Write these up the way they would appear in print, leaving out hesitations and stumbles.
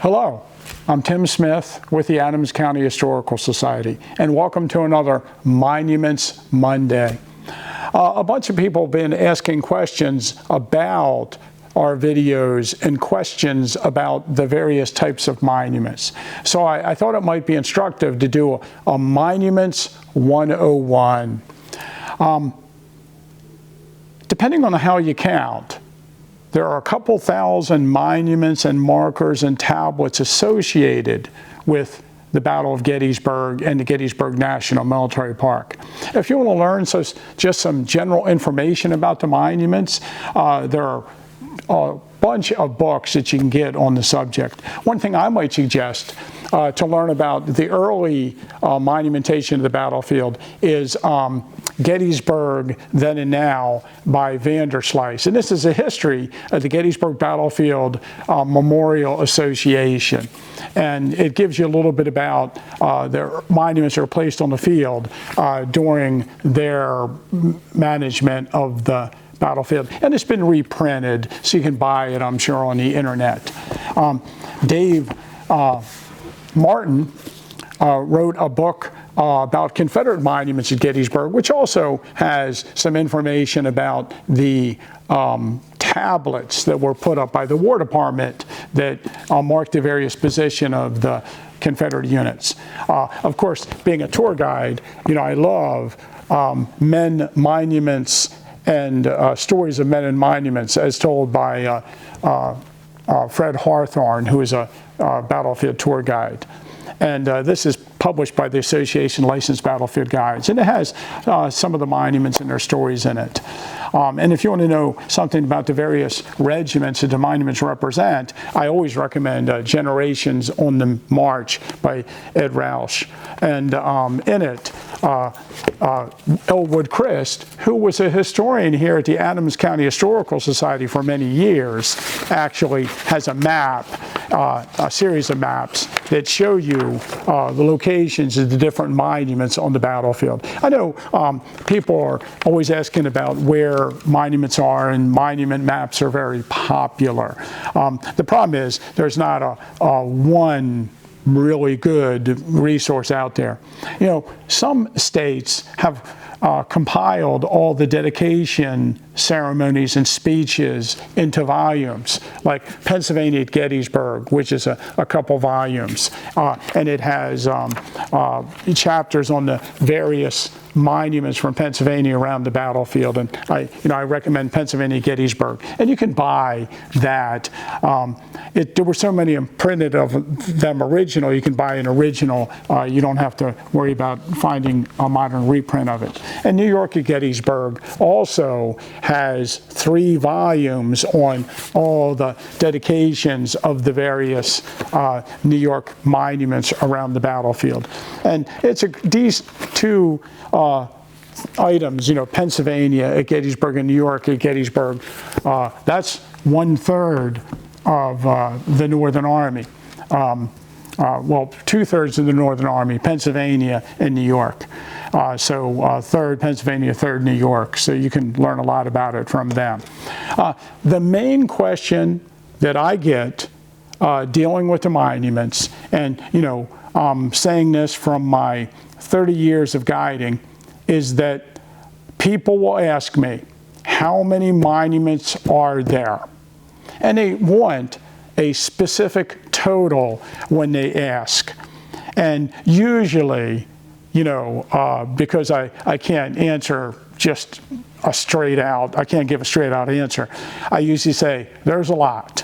Hello, I'm Tim Smith with the Adams County Historical Society, and welcome to another Monuments Monday. A bunch of people have been asking questions about our videos and questions about the various types of monuments. So I thought it might be instructive to do a Monuments 101. Depending on how you count, there are a couple thousand monuments and markers and tablets associated with the Battle of Gettysburg and the Gettysburg National Military Park. If you want to learn just some general information about the monuments, there are a bunch of books that you can get on the subject. One thing I might suggest to learn about the early monumentation of the battlefield is Gettysburg, Then and Now by Vanderslice. And this is a history of the Gettysburg Battlefield Memorial Association. And it gives you a little bit about the monuments that were placed on the field during their management of the battlefield. And it's been reprinted, so you can buy it, I'm sure, on the internet. Dave Martin wrote a book about Confederate monuments at Gettysburg, which also has some information about the tablets that were put up by the War Department that mark the various position of the Confederate units. Of course, being a tour guide, I love men, monuments, and stories of men and monuments as told by Fred Hawthorne, who is a battlefield tour guide. And this is published by the Association Licensed Battlefield Guides, and it has some of the monuments and their stories in it. And if you want to know something about the various regiments that the monuments represent, I always recommend Generations on the March by Ed Roush. And in it, Elwood Christ, who was a historian here at the Adams County Historical Society for many years, actually has a map, a series of maps that show you the locations of the different monuments on the battlefield. I know people are always asking about where monuments are, and monument maps are very popular. The problem is there's not a one really good resource out there. Some states have compiled all the dedication ceremonies and speeches into volumes, like Pennsylvania at Gettysburg, which is a couple volumes, and it has chapters on the various monuments from Pennsylvania around the battlefield. And I recommend Pennsylvania Gettysburg, and you can buy that. There were so many printed of them original. You can buy an original. You don't have to worry about finding a modern reprint of it. And New York at Gettysburg also has 3 volumes on all the dedications of the various New York monuments around the battlefield. And these two items, Pennsylvania at Gettysburg and New York at Gettysburg, that's 1/3 of the Northern Army. Well, 2/3 of the Northern Army, Pennsylvania and New York. So 1/3 Pennsylvania, 1/3 New York. So you can learn a lot about it from them. The main question that I get dealing with the monuments, and I'm saying this from my 30 years of guiding, is that people will ask me, how many monuments are there? And they want a specific total when they ask. And usually, because I can't answer just I can't give a straight out answer, I usually say, there's a lot.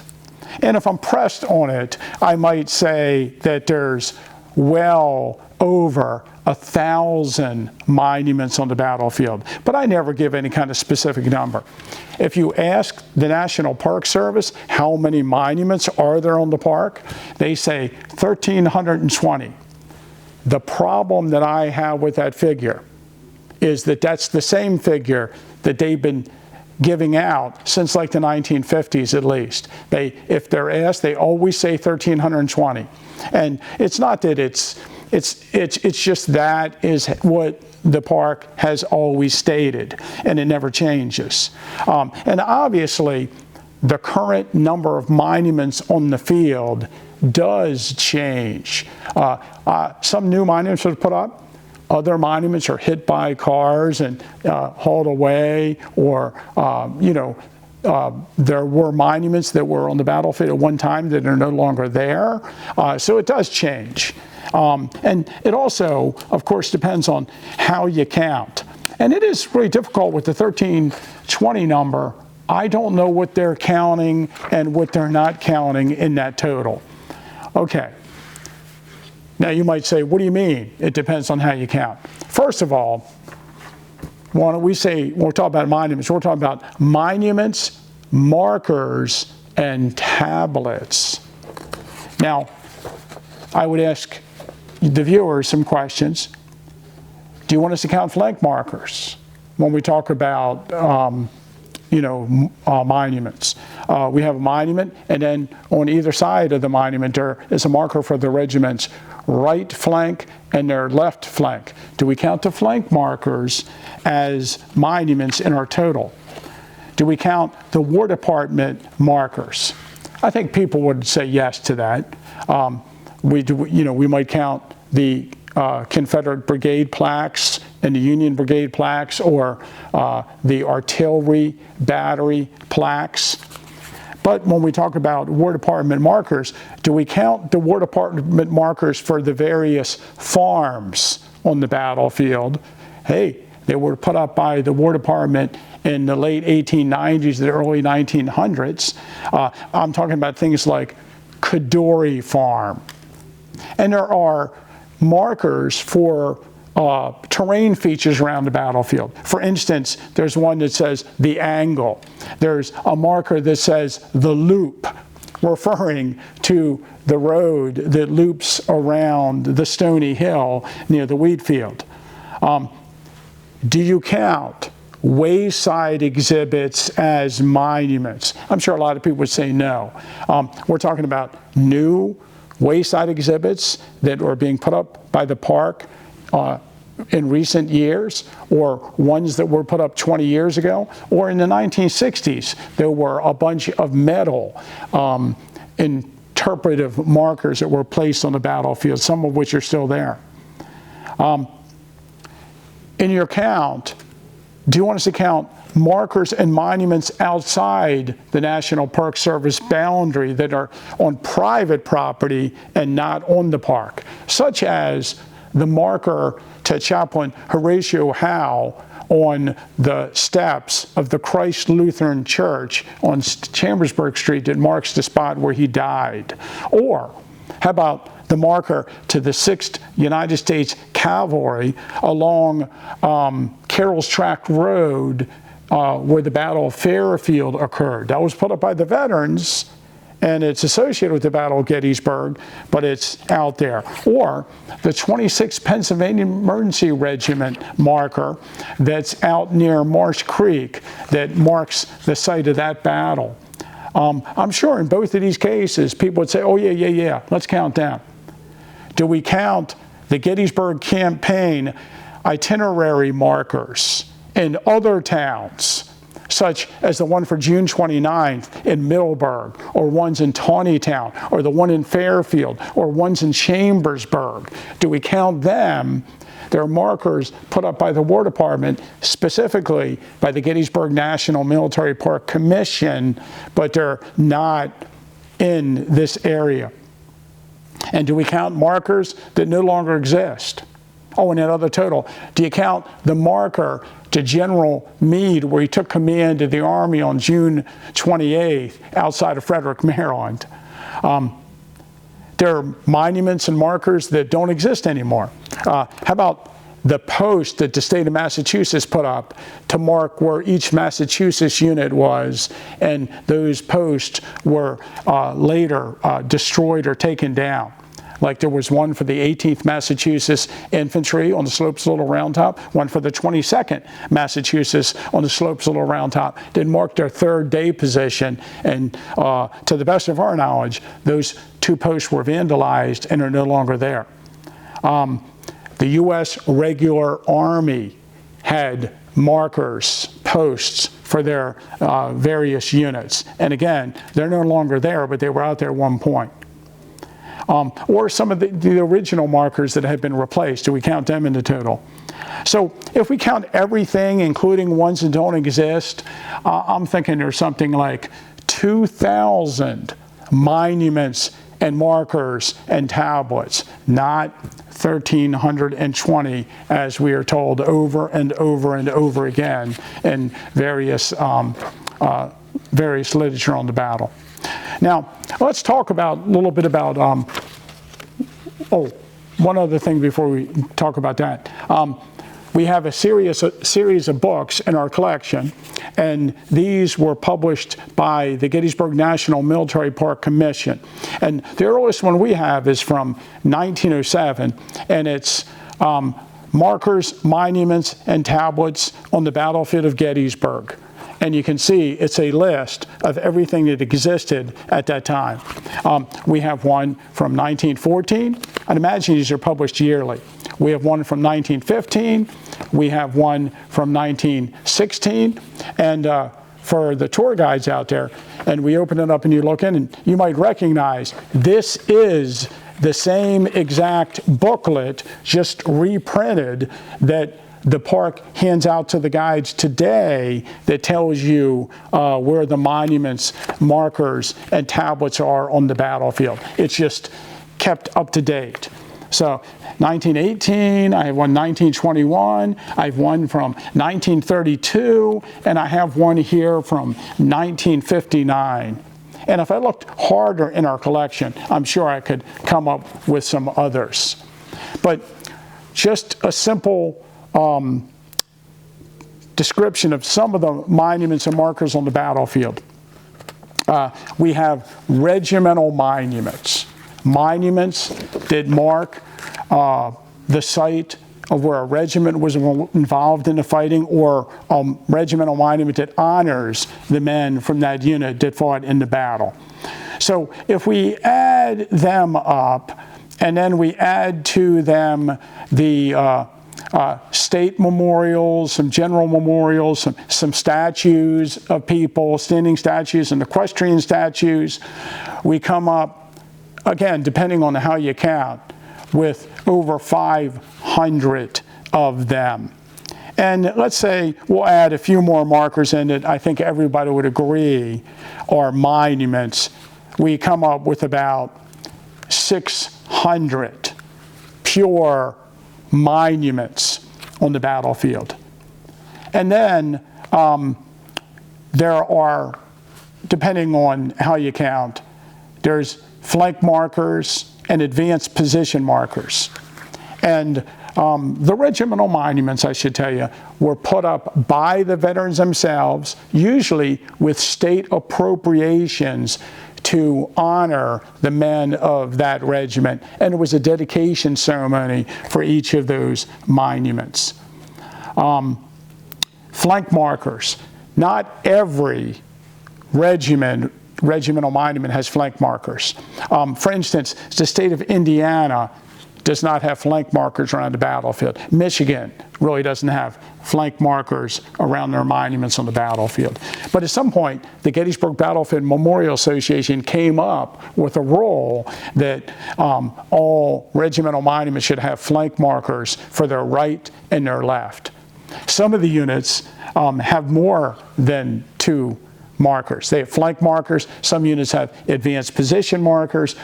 And if I'm pressed on it, I might say that there's well over 1,000 monuments on the battlefield, but I never give any kind of specific number. If you ask the National Park Service how many monuments are there on the park, they say 1,320. The problem that I have with that figure is that that's the same figure that they've been giving out since like the 1950s at least. If they're asked, they always say 1,320. And it's not that it's just that is what the park has always stated, and it never changes. And obviously, the current number of monuments on the field does change. Some new monuments are put up. Other monuments are hit by cars and hauled away, or there were monuments that were on the battlefield at one time that are no longer there. So it does change. And it also, of course, depends on how you count. And it is really difficult with the 1320 number. I don't know what they're counting and what they're not counting in that total. Okay. Now you might say, what do you mean? It depends on how you count. First of all, when we say, when we're talking about monuments, we're talking about monuments, markers, and tablets. Now, I would ask the viewers some questions. Do you want us to count flank markers when we talk about monuments? We have a monument, and then on either side of the monument there is a marker for the regiment's right flank and their left flank. Do we count the flank markers as monuments in our total? Do we count the War Department markers? I think people would say yes to that. We might count the Confederate Brigade plaques and the Union Brigade plaques, or the artillery battery plaques. But when we talk about War Department markers, do we count the War Department markers for the various farms on the battlefield? Hey, they were put up by the War Department in the late 1890s, the early 1900s. I'm talking about things like Kadori Farm. And there are markers for terrain features around the battlefield. For instance, there's one that says the angle. There's a marker that says the loop, referring to the road that loops around the stony hill near the wheat field. Do you count wayside exhibits as monuments? I'm sure a lot of people would say no. We're talking about new wayside exhibits that are being put up by the park in recent years, or ones that were put up 20 years ago, or in the 1960s. There were a bunch of metal interpretive markers that were placed on the battlefield, some of which are still there. In your count, do you want us to count markers and monuments outside the National Park Service boundary that are on private property and not on the park, such as the marker to Chaplain Horatio Howe on the steps of the Christ Lutheran Church on Chambersburg Street that marks the spot where he died? Or how about the marker to the 6th United States Cavalry along Carroll's Track Road where the Battle of Fairfield occurred? That was put up by the veterans, and it's associated with the Battle of Gettysburg, but it's out there. Or the 26th Pennsylvania Emergency Regiment marker that's out near Marsh Creek that marks the site of that battle. I'm sure in both of these cases, people would say, oh yeah, let's count down. Do we count the Gettysburg campaign itinerary markers in other towns, such as the one for June 29th in Middleburg, or ones in Taneytown, or the one in Fairfield, or ones in Chambersburg? Do we count them? They're markers put up by the War Department, specifically by the Gettysburg National Military Park Commission, but they're not in this area. And do we count markers that no longer exist? Oh, and another total. Do you count the marker to General Meade, where he took command of the Army on June 28th outside of Frederick, Maryland? There are monuments and markers that don't exist anymore. How about the post that the state of Massachusetts put up to mark where each Massachusetts unit was, and those posts were later destroyed or taken down? Like there was one for the 18th Massachusetts Infantry on the slopes of Little Round Top, one for the 22nd Massachusetts on the slopes of Little Round Top that marked their third day position. And to the best of our knowledge, those two posts were vandalized and are no longer there. The U.S. Regular Army had markers, posts for their various units. And again, they're no longer there, but they were out there at one point. Or some of the original markers that have been replaced. Do we count them in the total? So if we count everything, including ones that don't exist, I'm thinking there's something like 2,000 monuments and markers and tablets, not 1,320 as we are told over and over and over again in various literature on the battle. Now, let's talk a little bit about, one other thing before we talk about that. We have a series of books in our collection, and these were published by the Gettysburg National Military Park Commission. And the earliest one we have is from 1907, and it's markers, monuments, and tablets on the battlefield of Gettysburg. And you can see it's a list of everything that existed at that time. We have one from 1914. I'd imagine these are published yearly. We have one from 1915. We have one from 1916. And for the tour guides out there, and we open it up and you look in, and you might recognize this is the same exact booklet, just reprinted, that the park hands out to the guides today that tells you where the monuments, markers, and tablets are on the battlefield. It's just kept up to date. So 1918, I have one 1921, I have one from 1932, and I have one here from 1959. And if I looked harder in our collection, I'm sure I could come up with some others. But just a simple description of some of the monuments and markers on the battlefield. We have regimental monuments. Monuments that mark the site of where a regiment was involved in the fighting, or a regimental monument that honors the men from that unit that fought in the battle. So if we add them up, and then we add to them the state memorials, some general memorials, some statues of people, standing statues and equestrian statues, we come up, again, depending on how you count, with over 500 of them. And let's say we'll add a few more markers in it. I think everybody would agree are monuments. We come up with about 600 pure monuments on the battlefield. And then there are, depending on how you count, there's flank markers and advanced position markers. And the regimental monuments, I should tell you, were put up by the veterans themselves, usually with state appropriations to honor the men of that regiment. And it was a dedication ceremony for each of those monuments. Flank markers. Not every regimental monument has flank markers. For instance, the state of Indiana does not have flank markers around the battlefield. Michigan really doesn't have flank markers around their monuments on the battlefield. But at some point, the Gettysburg Battlefield Memorial Association came up with a rule that all regimental monuments should have flank markers for their right and their left. Some of the units have more than two markers. They have flank markers. Some units have advanced position markers.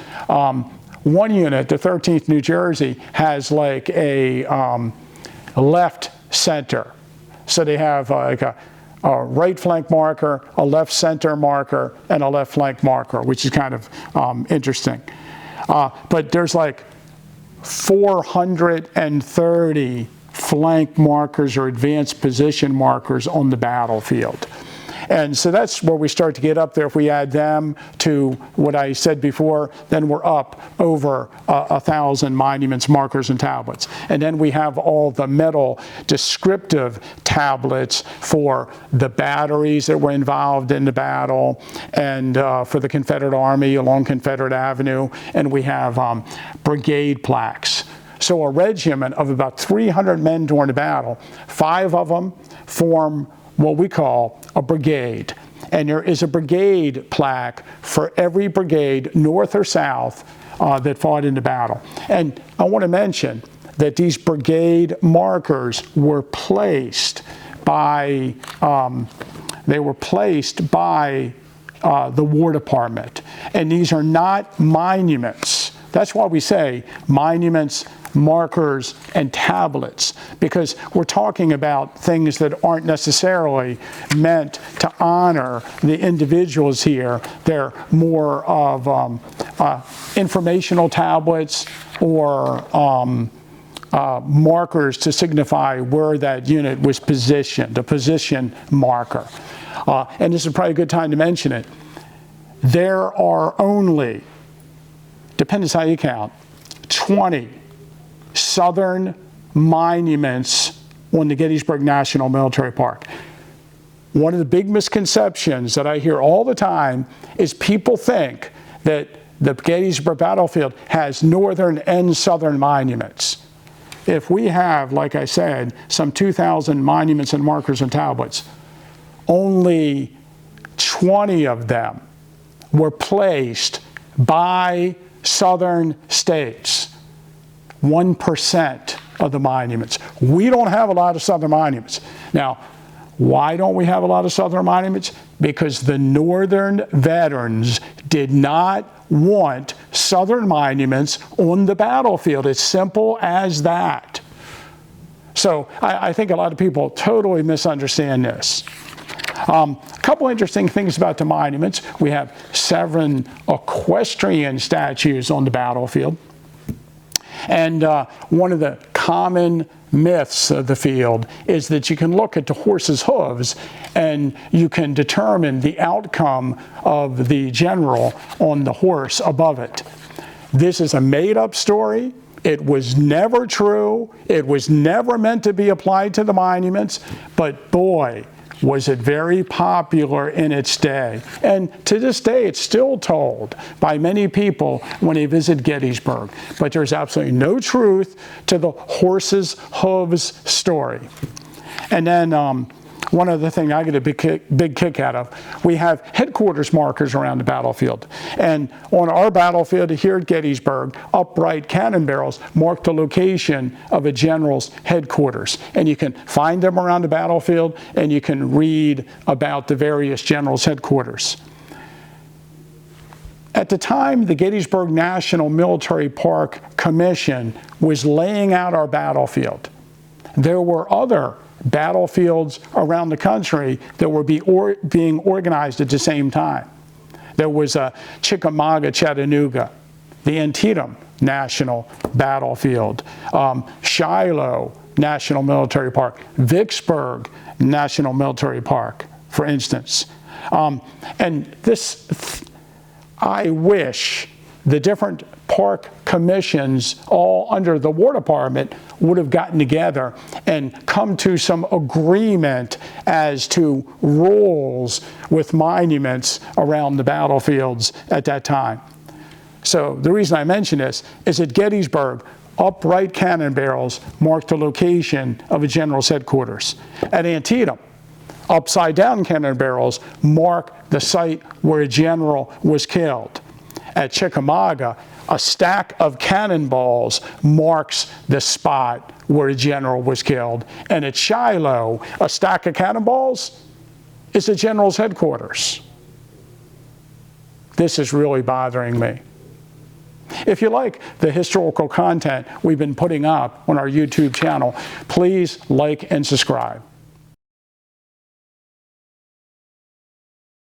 One unit, the 13th New Jersey, has like a left center. So they have like a right flank marker, a left center marker, and a left flank marker, which is kind of interesting. But there's like 430 flank markers or advanced position markers on the battlefield. And so that's where we start to get up there. If we add them to what I said before, then we're up over 1,000 monuments, markers, and tablets. And then we have all the metal descriptive tablets for the batteries that were involved in the battle, and for the Confederate Army along Confederate Avenue. And we have brigade plaques. So a regiment of about 300 men during the battle, 5 of them form what we call a brigade. And there is a brigade plaque for every brigade, north or south, that fought in the battle. And I want to mention that these brigade markers were placed by, the War Department. And these are not monuments. That's why we say monuments, markers, and tablets, because we're talking about things that aren't necessarily meant to honor the individuals here. They're more of informational tablets or markers to signify where that unit was positioned, a position marker. And this is probably a good time to mention it. There are only, depends how you count, 20 Southern monuments on the Gettysburg National Military Park. One of the big misconceptions that I hear all the time is people think that the Gettysburg battlefield has northern and southern monuments. If we have, like I said, some 2,000 monuments and markers and tablets, only 20 of them were placed by southern states. 1% of the monuments. We don't have a lot of southern monuments. Now, why don't we have a lot of southern monuments? Because the northern veterans did not want southern monuments on the battlefield. It's simple as that. So I think a lot of people totally misunderstand this. A couple interesting things about the monuments. We have 7 equestrian statues on the battlefield. And one of the common myths of the field is that you can look at the horse's hooves and you can determine the outcome of the general on the horse above it. This is a made-up story. It was never true. It was never meant to be applied to the monuments. But boy, was it very popular in its day. And to this day, it's still told by many people when they visit Gettysburg. But there's absolutely no truth to the horse's hooves story. And then one other thing I get a big kick out of, we have headquarters markers around the battlefield. And on our battlefield here at Gettysburg, upright cannon barrels mark the location of a general's headquarters. And you can find them around the battlefield, and you can read about the various generals' headquarters. At the time the Gettysburg National Military Park Commission was laying out our battlefield, there were other battlefields around the country that were being organized at the same time. There was Chickamauga, Chattanooga, the Antietam National Battlefield, Shiloh National Military Park, Vicksburg National Military Park, for instance. And this, I wish the different park commissions, all under the War Department, would have gotten together and come to some agreement as to rules with monuments around the battlefields at that time. So the reason I mention this is at Gettysburg, upright cannon barrels marked the location of a general's headquarters. At Antietam, upside down cannon barrels mark the site where a general was killed. At Chickamauga, a stack of cannonballs marks the spot where a general was killed. And at Shiloh, a stack of cannonballs is the general's headquarters. This is really bothering me. If you like the historical content we've been putting up on our YouTube channel, please like and subscribe.